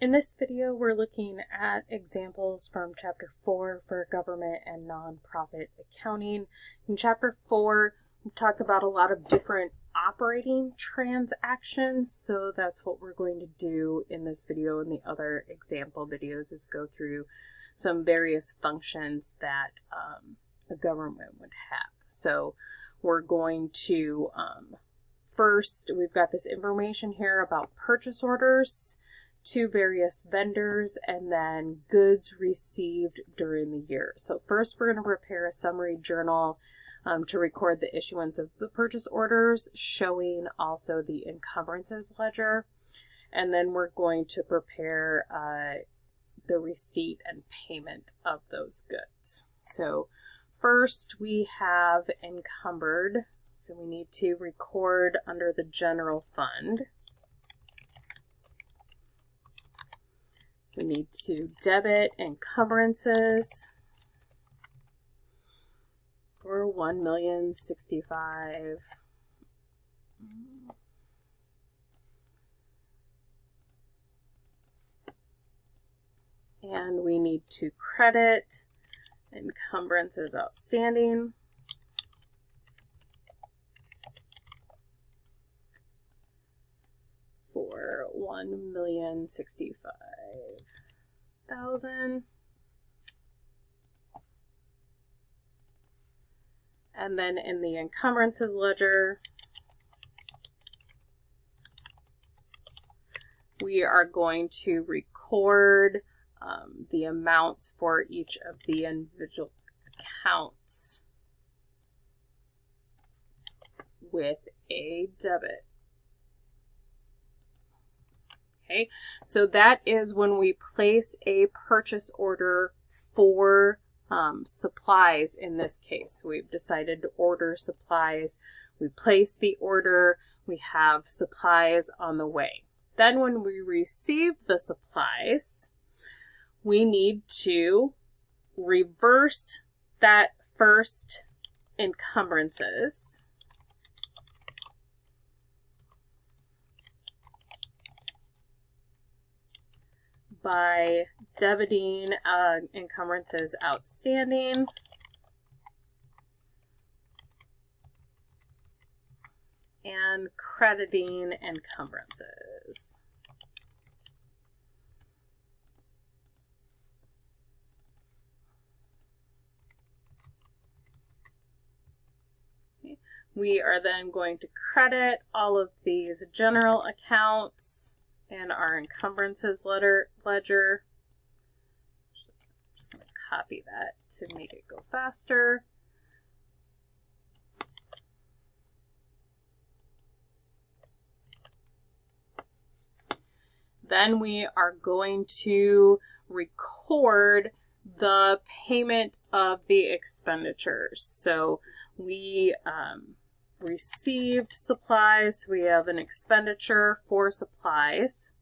In this video, we're looking at examples from Chapter 4 for government and nonprofit accounting. In Chapter 4, we talk about a lot of different operating transactions, so that's what we're going to do in this video and the other example videos is go through some various functions that a government would have. So we're going to, first, we've got this information here about purchase orders to various vendors, and then goods received during the year. So first we're going to prepare a summary journal to record the issuance of the purchase orders, showing also the encumbrances ledger, and then we're going to prepare the receipt and payment of those goods. So first we have encumbered, so we need to record under the general fund. We need to debit encumbrances for $1,065,000. And we need to credit encumbrances outstanding for $1,065,000. And then in the encumbrances ledger, we are going to record the amounts for each of the individual accounts with a debit. Okay, so that is when we place a purchase order for supplies. In this case, we've decided to order supplies. We place the order. We have supplies on the way. Then when we receive the supplies, we need to reverse that first encumbrances by debiting encumbrances outstanding and crediting encumbrances. Okay. We are then going to credit all of these general accounts and our encumbrances ledger. I'm just going to copy that to make it go faster. Then we are going to record the payment of the expenditures. So we received supplies. We have an expenditure for supplies,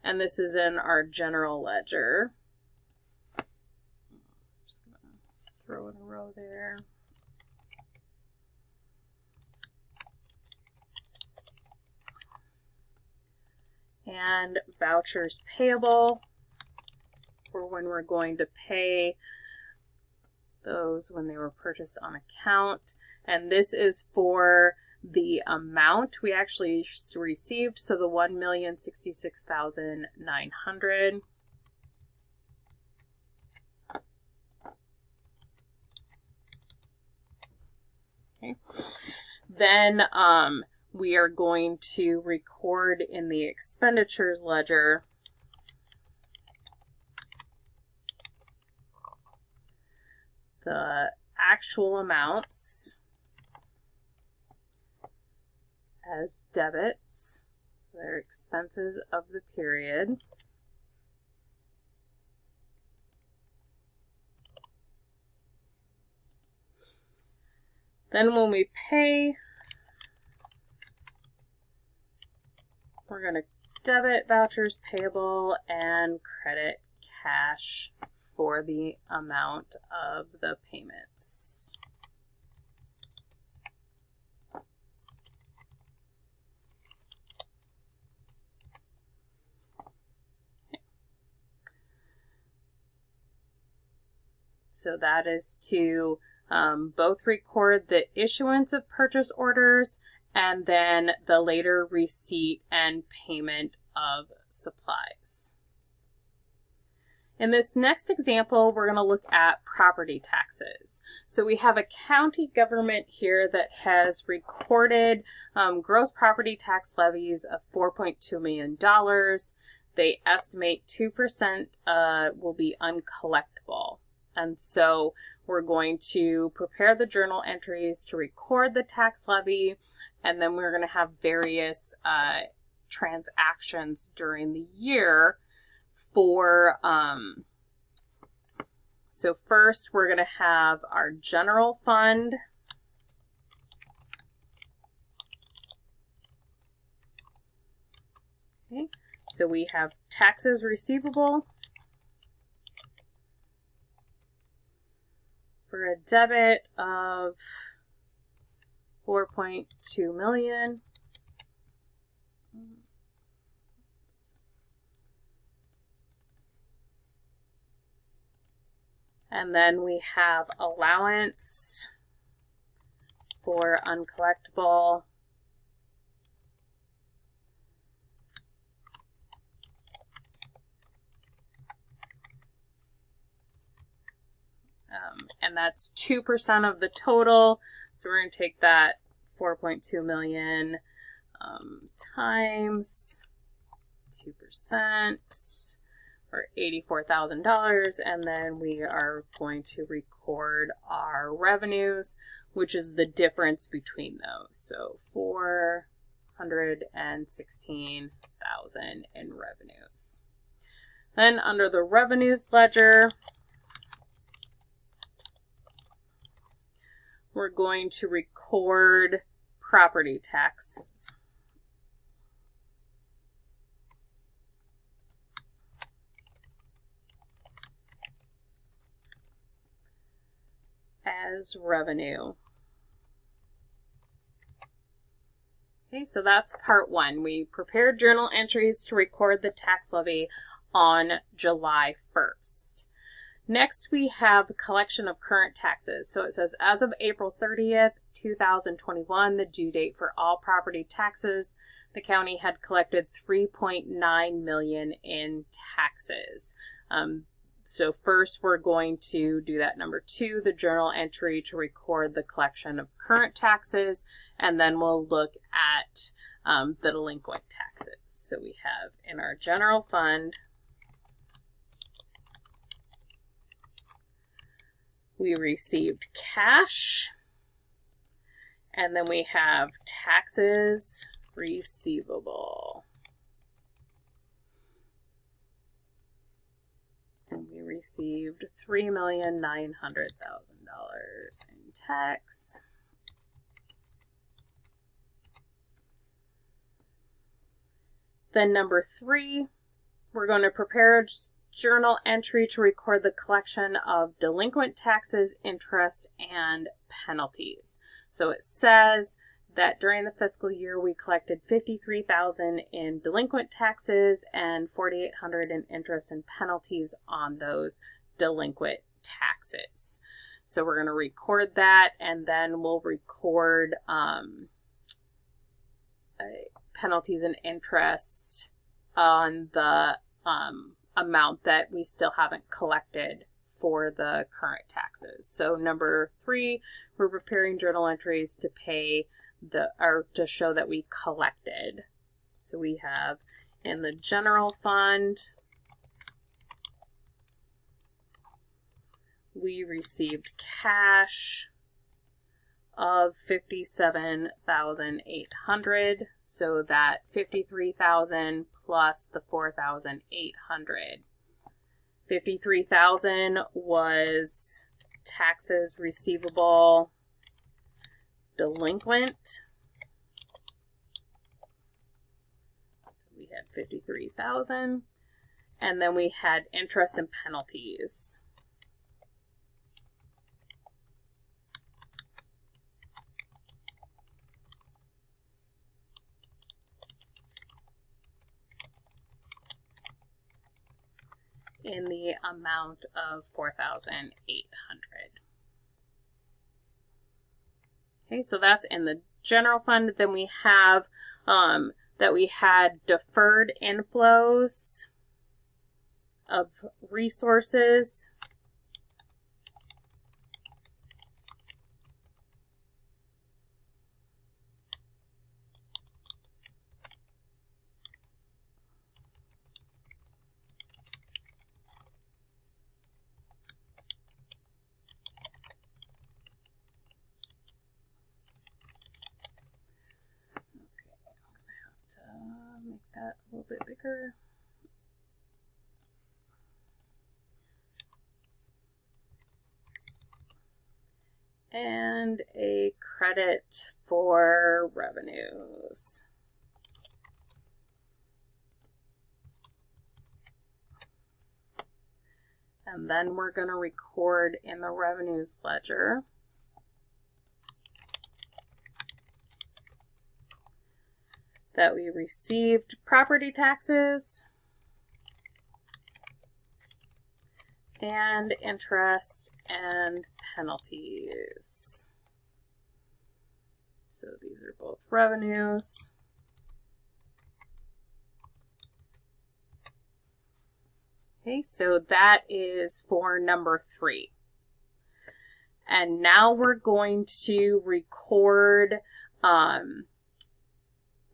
and this is in our general ledger. I'm just going to throw in a row there. And vouchers payable for when we're going to pay those when they were purchased on account. And this is for the amount we actually received, so the $1,066,900. Okay. Then we are going to record in the expenditures ledger the actual amounts as debits. They're expenses of the period. Then when we pay, we're going to debit vouchers payable and credit cash for the amount of the payments. So that is to both record the issuance of purchase orders and then the later receipt and payment of supplies. In this next example, we're going to look at property taxes. So we have a county government here that has recorded gross property tax levies of $4.2 million. They estimate 2% will be uncollectible. And so we're going to prepare the journal entries to record the tax levy, and then we're going to have various transactions during the year for, so first we're going to have our general fund. Okay, so we have taxes receivable for a debit of $4.2 million. And then we have allowance for uncollectible. And that's 2% of the total. So we're going to take that 4.2 million times 2%. Or $84,000, and then we are going to record our revenues, which is the difference between those. So $416,000 in revenues. Then under the revenues ledger, we're going to record property taxes. As revenue. Okay, so that's part one. We prepared journal entries to record the tax levy on July 1st. Next, we have the collection of current taxes. So it says, as of April 30th, 2021, the due date for all property taxes, the county had collected $3.9 million in taxes. So first we're going to do that number 2, the journal entry to record the collection of current taxes, and then we'll look at the delinquent taxes. So we have in our general fund, we received cash, and then we have taxes receivable. And we received $3,900,000 in tax. Then number 3, we're going to prepare a journal entry to record the collection of delinquent taxes, interest, and penalties. So it says that during the fiscal year we collected $53,000 in delinquent taxes and $4,800 in interest and penalties on those delinquent taxes. So we're going to record that, and then we'll record penalties and interest on the amount that we still haven't collected for the current taxes. So number 3, we're preparing journal entries to pay to show that we collected. So we have in the general fund, we received cash of $57,800. So that $53,000 plus the $4,800. $53,000 was taxes receivable delinquent. So we had $53,000, and then we had interest and penalties. in the amount of $4,800. Okay, so that's in the general fund. Then we have that we had deferred inflows of resources. Make that a little bit bigger. And a credit for revenues. And then we're going to record in the revenues ledger that we received property taxes and interest and penalties. So these are both revenues. Okay, so that is for number 3. And now we're going to record,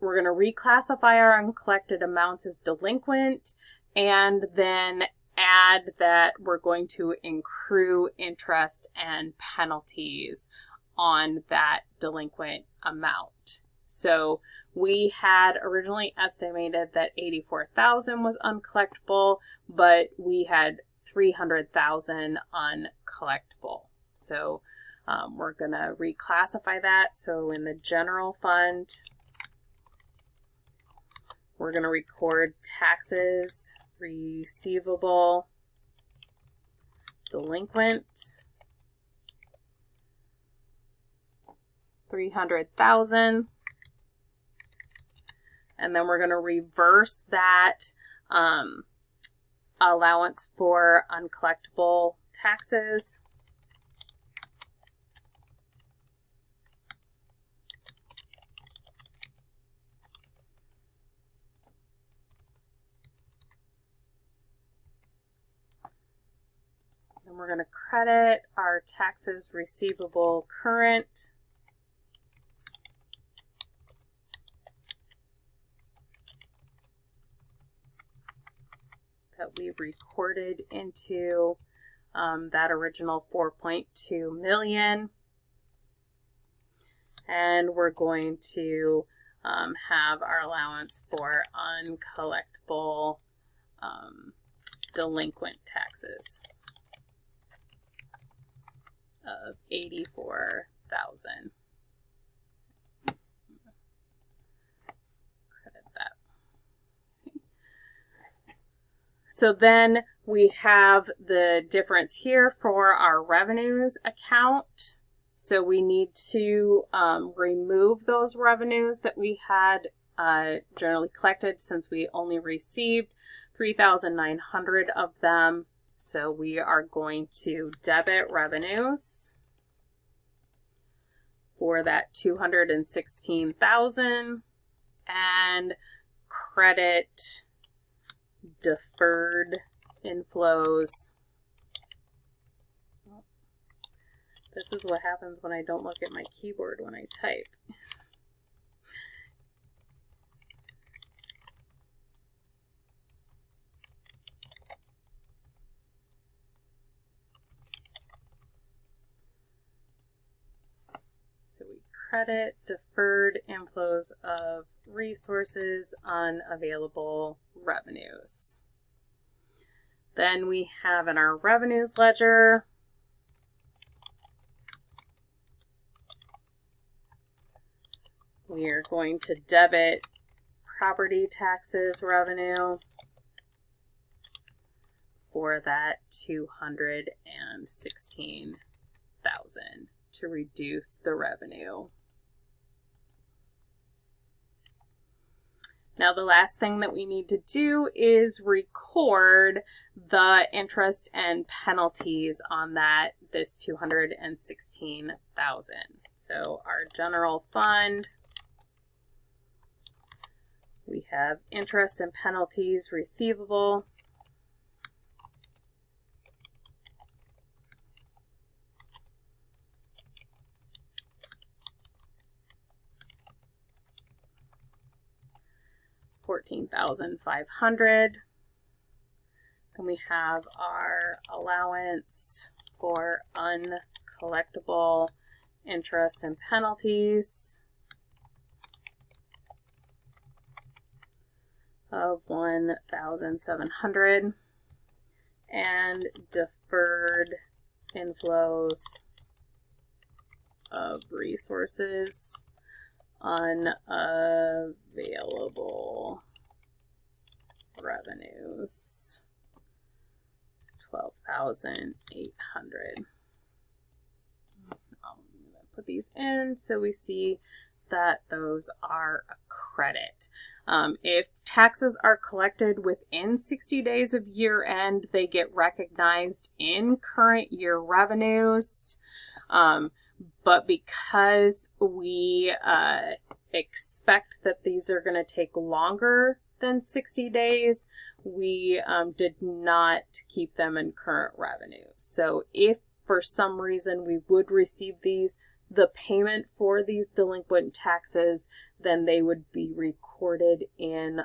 we're going to reclassify our uncollected amounts as delinquent, and then add that we're going to accrue interest and penalties on that delinquent amount. So we had originally estimated that $84,000 was uncollectible, but we had $300,000 uncollectible. So we're going to reclassify that. So in the general fund, we're going to record taxes receivable delinquent, $300,000, and then we're going to reverse that allowance for uncollectible taxes. And we're going to credit our taxes receivable current. That we recorded into that original $4.2 million. And we're going to have our allowance for uncollectible delinquent taxes of $84,000. Credit that. So then we have the difference here for our revenues account. So we need to remove those revenues that we had generally collected, since we only received 3,900 of them. So we are going to debit revenues for that 216,000 and credit deferred inflows. This is what happens when I don't look at my keyboard when I type. So we credit deferred inflows of resources unavailable revenues. Then we have in our revenues ledger we are going to debit property taxes revenue for that 216,000 to reduce the revenue. Now the last thing that we need to do is record the interest and penalties on this $216,000. So our general fund, we have interest and penalties receivable. $14,500. Then we have our allowance for uncollectible interest and penalties of $1,700, and deferred inflows of resources, unavailable revenues, $12,800. I'm going to put these in so we see that those are a credit. If taxes are collected within 60 days of year end, they get recognized in current year revenues. But because we expect that these are going to take longer than 60 days, we did not keep them in current revenue. So if for some reason we would receive the payment for these delinquent taxes, then they would be recorded in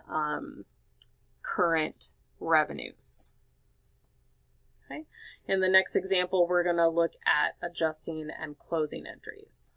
current revenues. Okay. In the next example, we're going to look at adjusting and closing entries.